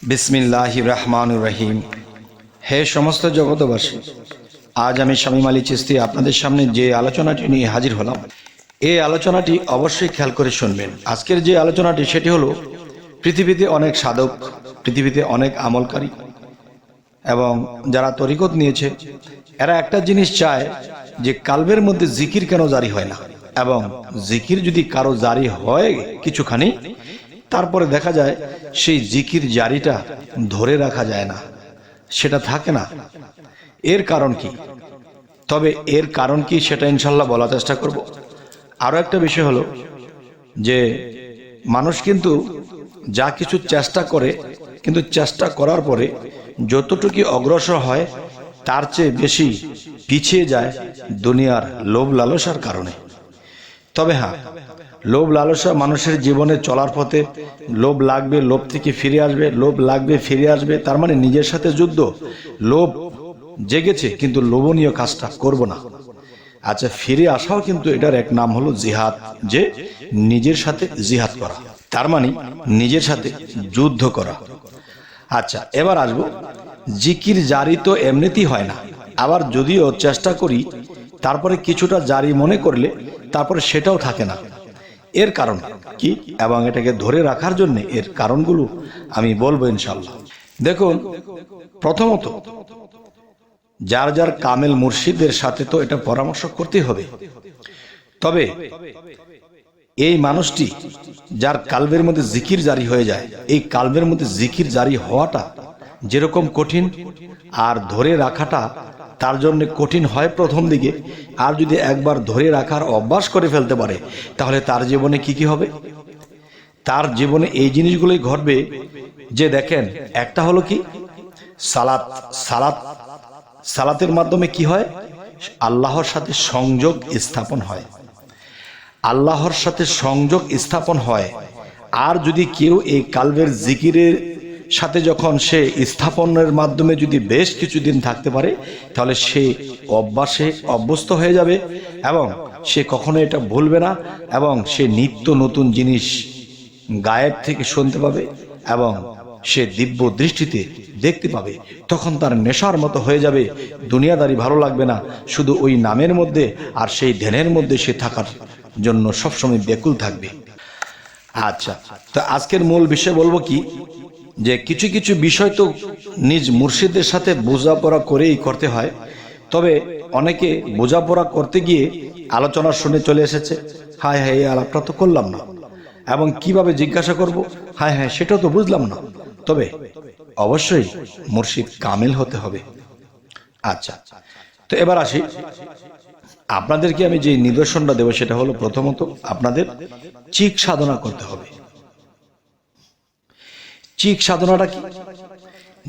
বিসমিল্লাহির রহমানির রহিম। হে সমস্ত জগতবাসী, আজ আমি শামীম আলী চিশতি আপনাদের সামনে যে আলোচনাটি নিয়ে হাজির হলাম, এই আলোচনাটি অবশ্যই খেয়াল করে শুনবেন। আজকের যে আলোচনাটি সেটি হলো, পৃথিবীতে অনেক সাধক, পৃথিবীতে অনেক আমলকারী এবং যারা তরিকত নিয়েছে, এরা একটা জিনিস চায় যে কালবের মধ্যে জিকির কেন জারি হয় না, এবং জিকির যদি কারো জারি হয় কিছুখানি, তারপরে দেখা যায় সেই জিকির জারিটা ধরে রাখা যায় না, সেটা থাকে না। এর কারণ কি? তবে এর কারণ কি সেটা ইনশাল্লাহ বলার চেষ্টা করব। আরও একটা বিষয় হলো যে মানুষ কিন্তু যা কিছু চেষ্টা করে, কিন্তু চেষ্টা করার পরে যতটুকু অগ্রসর হয় তার চেয়ে বেশি পিছিয়ে যায় দুনিয়ার লোভ লালসার কারণে। তবে হ্যাঁ, লোভ লালসা মানুষের জীবনে চলার পথে লোভ লাগবে, লোভ থেকে ফিরে আসবে, লোভ লাগবে ফিরে আসবে, তার মানে নিজের সাথে যুদ্ধ। লোভ জেগেছে কিন্তু লোভনীয় কাজটা করব না। আচ্ছা, ফিরে আসাও কিন্তু এটার এক নাম হলো জিহাদ, যে নিজের সাথে জিহাদ করা, তার মানে নিজের সাথে যুদ্ধ করা। আচ্ছা, এবার আসবো, জিকির জারি তো এমনিতেই হয় না, আবার যদিও চেষ্টা করি তারপরে কিছুটা জারি মনে করলে তারপরে সেটাও থাকে না। এর কারণ কি এবং এটাকে ধরে রাখার জন্য এর কারণগুলো আমি বলবো ইনশাল্লাহ। দেখুন, প্রথমত যার যার কামেল মুর্শিদের সাথে তো এটা পরামর্শ করতেই হবে। তবে এই মানুষটি যার কালবের মধ্যে জিকির জারি হয়ে যায়, এই কালবের মধ্যে জিকির জারি হওয়াটা যেরকম কঠিন, আর ধরে রাখাটা তার জন্য কঠিন হয় প্রথম দিকে। আর যদি একবার ধরে রাখার অভ্যাস করে ফেলতে পারে, তাহলে তার জীবনে কি কি হবে? তার জীবনে এই জিনিসগুলোই ঘটবে যে, দেখেন, একটা হলো কি, সালাত। সালাত সালাতের মাধ্যমে কি হয়? আল্লাহর সাথে সংযোগ স্থাপন হয়, আল্লাহর সাথে সংযোগ স্থাপন হয়। আর যদি কেউ এই কালবের জিকিরের সাথে যখন সে স্থাপনের মাধ্যমে যদি বেশ কিছুদিন থাকতে পারে, তাহলে সে অভ্যাসে অভ্যস্ত হয়ে যাবে এবং সে কখনো এটা ভুলবে না, এবং সে নিত্য নতুন জিনিস গায়েব থেকে শুনতে পাবে এবং সে দিব্য দৃষ্টিতে দেখতে পাবে। তখন তার নেশার মতো হয়ে যাবে, দুনিয়াদারি ভালো লাগবে না, শুধু ওই নামের মধ্যে আর সেই ধ্যানের মধ্যে সে থাকার জন্য সবসময় ব্যাকুল থাকবে। আচ্ছা, তো আজকের মূল বিষয় বলবো কি, যে কিছু কিছু বিষয় তো নিজ মুর্শিদের সাথে বোঝাপড়া করেই করতে হয়। তবে অনেকে বোঝাপড়া করতে গিয়ে আলোচনা শুনে চলে এসেছে, হায় হায়, এই আলাপটা তো করলাম না, এবং কিভাবে জিজ্ঞাসা করব, হায় হায়, সেটাও তো বুঝলাম না। তবে অবশ্যই মুর্শিদ কামিল হতে হবে। আচ্ছা, তো এবার আসি, আপনাদেরকে আমি যে নিদর্শনটা দেব সেটা হলো, প্রথমত আপনাদের চিক সাধনা করতে হবে। চিক সাধনাটা কি?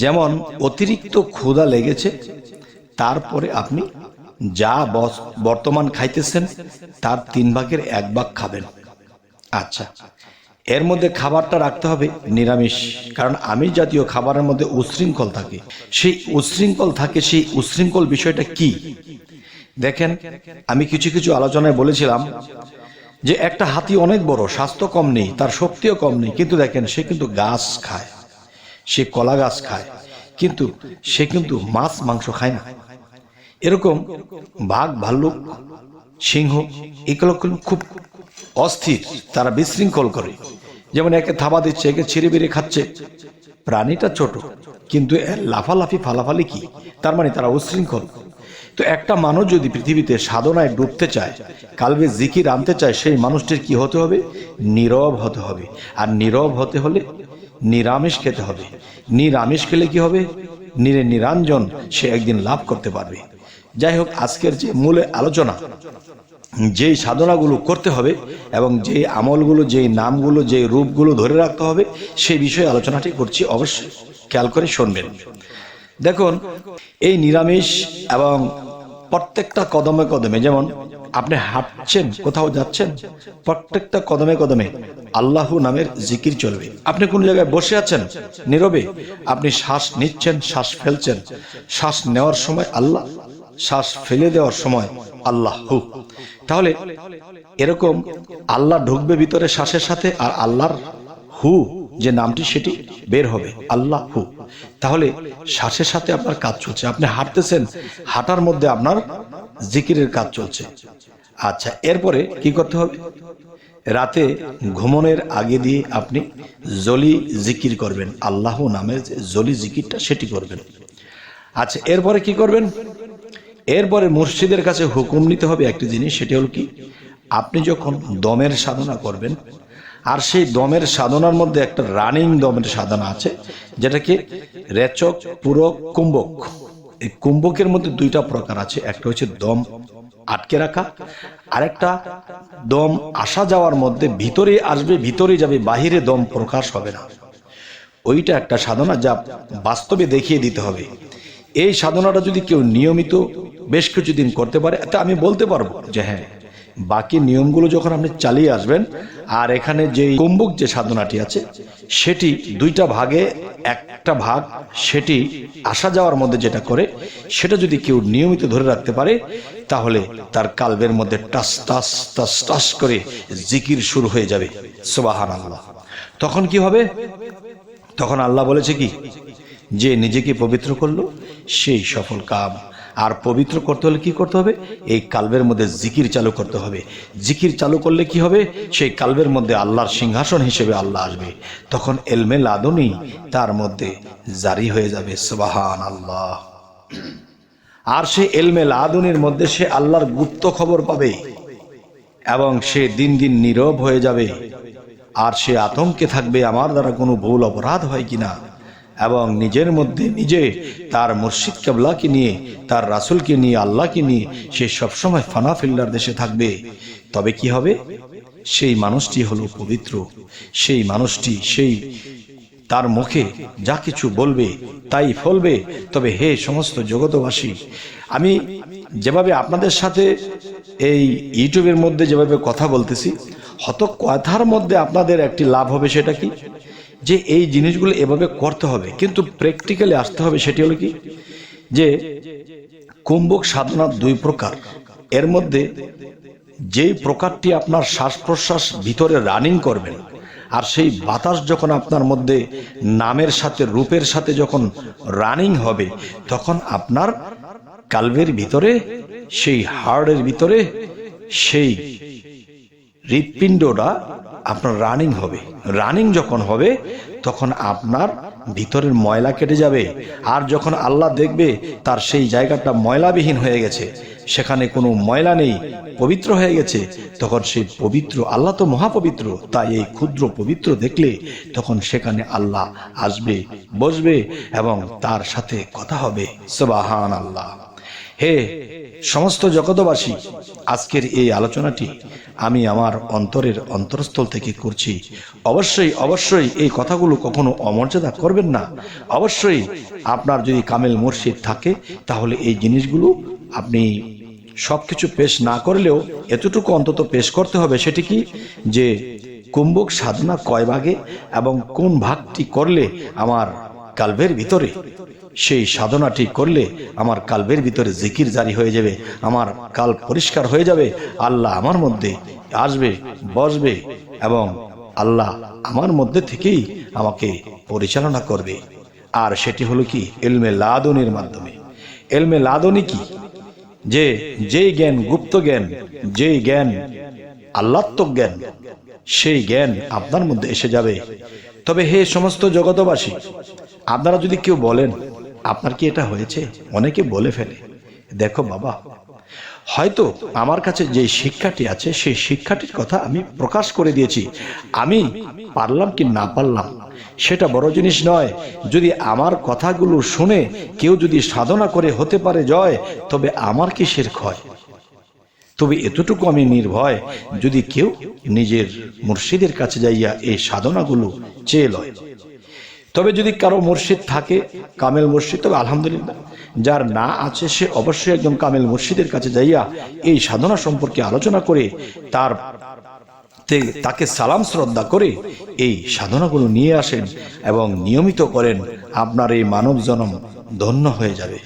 যেমন অতিরিক্ত ক্ষুধা লেগেছে, তারপরে আপনি যা বর্তমান খাইতেছেন তার 3/1 খাবেন। আচ্ছা, এর মধ্যে খাবারটা রাখতে হবে নিরামিষ, কারণ আমিষ জাতীয় খাবারের মধ্যে উশৃঙ্খল থাকে। সেই উশৃঙ্খল থাকে, সেই উশৃঙ্খল বিষয়টা কি? দেখেন, আমি কিছু কিছু আলোচনায় বলেছিলাম যে একটা হাতি অনেক বড়, স্বাস্থ্য কম নেই, তার শক্তিও কম নেই, কিন্তু দেখেন সে কিন্তু গাছ খায়, সে কলা গাছ খায়, কিন্তু সে কিন্তু মাছ মাংস খায় না। এরকম বাঘ, ভাল্লুক, সিংহ, এগুলো খুব অস্থির, তারা বিশৃঙ্খল করে। যেমন একে থাবা দিচ্ছে, একে ছিঁড়ে বেড়ে খাচ্ছে। প্রাণীটা ছোট, কিন্তু এর লাফালাফি ফালাফালি কি, তার মানে তারা উশৃঙ্খল। তো একটা মানুষ যদি পৃথিবীতে সাধনায় ডুবতে চায়, কালবে জিকির আনতে চায়, সেই মানুষটির কি হতে হবে? নীরব হতে হবে। আর নীরব হতে হলে নিরামিষ খেতে হবে। নিরামিষ খেলে কি হবে? নিরঞ্জন সে একদিন লাভ করতে পারবে। যাই হোক, আজকের যে মূল আলোচনা, যেই সাধনাগুলো করতে হবে এবং যে আমলগুলো, যেই নামগুলো, যেই রূপগুলো ধরে রাখতে হবে, সেই বিষয়ে আলোচনাটি করছি, অবশ্যই খেয়াল করে শুনবেন। দেখুন, এই নিরামিষ এবং প্রত্যেকটা কদমে কদমে, যেমন আপনি হাঁটছেন, কোথাও যাচ্ছেন, প্রত্যেকটা কদমে কদমে আল্লাহ নামের জিকির চলবে। আপনি কোন জায়গায় বসে আছেন নীরবে, আপনি শ্বাস নিচ্ছেন, শ্বাস ফেলছেন, শ্বাস নেওয়ার সময় আল্লাহ, শ্বাস ফেলে দেওয়ার সময় আল্লাহ। তাহলে এরকম আল্লাহ ঢুকবে ভিতরে শ্বাসের সাথে, আর আল্লাহর হু যে নামটি সেটি বের হবে, আল্লাহু। তাহলে শ্বাসের সাথে আপনার কাজ চলছে, আপনি হাঁটতেছেন, হাঁটার মধ্যে আপনার জিকিরের কাজ চলছে। আচ্ছা, এরপরে কি করতে হবে? রাতে ঘুমানোর আগে দিয়ে আপনি জলি জিকির করবেন, আল্লাহ নামের যে জলি জিকিরটা সেটি করবেন। আচ্ছা, এরপরে কি করবেন? এরপরে মুর্শিদের কাছে হুকুম নিতে হবে একটি জিনিস, সেটি হলো কি, আপনি যখন দমের সাধনা করবেন, আর সেই দমের সাধনার মধ্যে একটা রানিং দমের সাধনা আছে, যেটাকে রেচক, পূরক, কুম্ভক। এই কুম্ভকের মধ্যে দুইটা প্রকার আছে, একটা হচ্ছে দম আটকে রাখা, আরেকটা দম আসা যাওয়ার মধ্যে ভিতরে আসবে, ভিতরে যাবে, বাহিরে দম প্রকাশ হবে না। ওইটা একটা সাধনা, যা বাস্তবে দেখিয়ে দিতে হবে। এই সাধনাটা যদি কেউ নিয়মিত বেশ কিছুদিন করতে পারে, তা আমি বলতে পারবো যে হ্যাঁ, বাকি নিয়মগুলো যখন আপনি চালিয়ে আসবেন, আর এখানে যে কুম্ভক যে সাধনাটি আছে সেটি দুইটা ভাগে একটা ভাগ, সেটি আসা যাওয়ার মধ্যে যেটা করে, সেটা যদি কেউ নিয়মিত ধরে রাখতে পারে, তাহলে তার কালবের মধ্যে টাস টাস টাস টাস করে জিকির শুরু হয়ে যাবে। সুবহানাল্লাহ। তখন কি হবে? তখন আল্লাহ বলেছে কি, যে নিজেকে পবিত্র করলো সেই সফল কাম। আর পবিত্র করতে হলে কি করতে হবে? এই কালবের মধ্যে জিকির চালু করতে হবে। জিকির চালু করলে কি হবে? সেই কালবের মধ্যে আল্লাহর সিংহাসন হিসেবে আল্লাহ আসবে, তখন এলমে লাদুনি তার মধ্যে জারি হয়ে যাবে। সুবহানাল্লাহ। আর সে এলমে লাদুনির মধ্যে সে আল্লাহর গুপ্ত খবর পাবে, এবং সে দিন দিন নীরব হয়ে যাবে, আর সে আতঙ্কে থাকবে আমার দ্বারা কোনো ভুল অপরাধ হয় কিনা, এবং নিজের মধ্যে নিজে তার মুর্শিদ কেবলাকে নিয়ে, তার রাসূলকে নিয়ে, আল্লাহকে নিয়ে সে সবসময় ফানা ফিল্লার দেশে থাকবে। তবে কি হবে? সেই মানুষটি হলো পবিত্র, সেই মানুষটি সেই তার মুখে যা কিছু বলবে তাই ফলবে। তবে হে সমস্ত জগতবাসী, আমি যেভাবে আপনাদের সাথে এই ইউটিউবের মধ্যে যেভাবে কথা বলতেছি, হয়তো কথার মধ্যে আপনাদের একটি লাভ হবে, সেটা কি, যে এই জিনিসগুলো এভাবে করতে হবে, কিন্তু প্র্যাকটিক্যালি আসতে হবে। সেটি হলো কি, যে কুম্ভক সাধনা দুই প্রকার। এর মধ্যে যেই প্রকারটি আপনার শ্বাস প্রশ্বাস ভিতরে রানিং করবেন, আর সেই বাতাস যখন আপনার মধ্যে নামের সাথে রূপের সাথে যখন রানিং হবে, তখন আপনার কালবের ভিতরে, সেই হার্টের ভিতরে, সেই হৃৎপিণ্ডটা আপনার রানিং হবে। রানিং যখন হবে, তখন আপনার ভিতরের ময়লা কেটে যাবে। আর যখন আল্লাহ দেখবে তার সেই জায়গাটা ময়লাবিহীন হয়ে গেছে, সেখানে কোনো ময়লা নেই, পবিত্র হয়ে গেছে, তখন সেই পবিত্র, আল্লাহ তো মহাপবিত্র, তাই এই ক্ষুদ্র পবিত্র দেখলে তখন সেখানে আল্লাহ আসবে, বসবে, এবং তার সাথে কথা হবে। সুবহানাল্লাহ। হে সমস্ত জগতবাসী, আজকের এই আলোচনাটি আমি আমার অন্তরের অন্তরস্থল থেকে করছি। অবশ্যই অবশ্যই এই কথাগুলো কখনো অমর্যাদা করবেন না। অবশ্যই আপনার যদি কামেল মুর্শিদ থাকে, তাহলে এই জিনিসগুলো আপনি সবকিছু পেশ না করলেও এতটুকু অন্তত পেশ করতে হবে। সেটি কি, যে কুম্ভক সাধনা কয় ভাগে এবং কোন ভাগটি করলে আমার কালবের ভিতরে, সেই সাধনাটি করলে আমার কালবের ভিতরে জিকির জারি হয়ে যাবে, আমার কাল পরিষ্কার হয়ে যাবে, আল্লাহ আমার মধ্যে আসবে, বসবে, এবং আল্লাহ আমার মধ্যে থেকেই আমাকে পরিচালনা করবে। আর সেটি হলো কি, ইলমে লাদুনির মাধ্যমে। ইলমে লাদুনি কি, যে যেই জ্ঞান গুপ্ত জ্ঞান, যেই জ্ঞান আল্লাহত্মক জ্ঞান, সেই জ্ঞান আপনার মধ্যে এসে যাবে। তবে হে সমস্ত জগতবাসী, আপনারা যদি কেউ বলেন আপনার কি এটা হয়েছে, অনেকে বলে ফেলে, দেখো বাবা, হয়তো আমার কাছে যে শিক্ষাটি আছে সেই শিক্ষাটির কথা আমি প্রকাশ করে দিয়েছি, আমি পারলাম কি না পারলাম সেটা বড় জিনিস নয়। যদি আমার কথাগুলো শুনে কেউ যদি সাধনা করে হতে পারে জয়, তবে আমার কিসের ক্ষয়। তবে এতটুকু আমি নির্ভয়, যদি কেউ নিজের মুর্শিদের কাছে যাইয়া এই সাধনাগুলো চেয়ে লয়। তবে যদি কারো মুর্শিদ থাকে, কামেল মুর্শিদ, তবে আলহামদুলিল্লাহ। যার না আছে সে অবশ্যই একজন কামেল মুর্শিদের কাছে যাইয়া এই সাধনা সম্পর্কে আলোচনা করে তাকে সালাম শ্রদ্ধা করে এই সাধনাগুলো নিয়ে আসেন এবং নিয়মিত করেন, আপনার এই মানব জন্ম ধন্য হয়ে যাবে।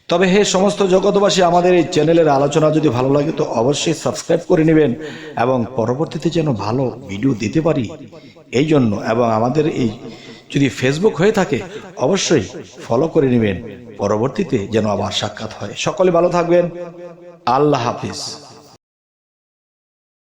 তবে হে সমস্ত জগতবাসী, আমাদের এই চ্যানেলের আলোচনা যদি ভালো লাগে তো অবশ্যই সাবস্ক্রাইব করে নেবেন, এবং পরবর্তীতে যেন ভালো ভিডিও দিতে পারি এই জন্য, এবং আমাদের এই যদি ফেসবুক হয়ে থাকে অবশ্যই ফলো করে নেবেন, পরবর্তীতে যেন আবার সাক্ষাৎ হয়। সকলে ভালো থাকবেন। আল্লাহ হাফিজ।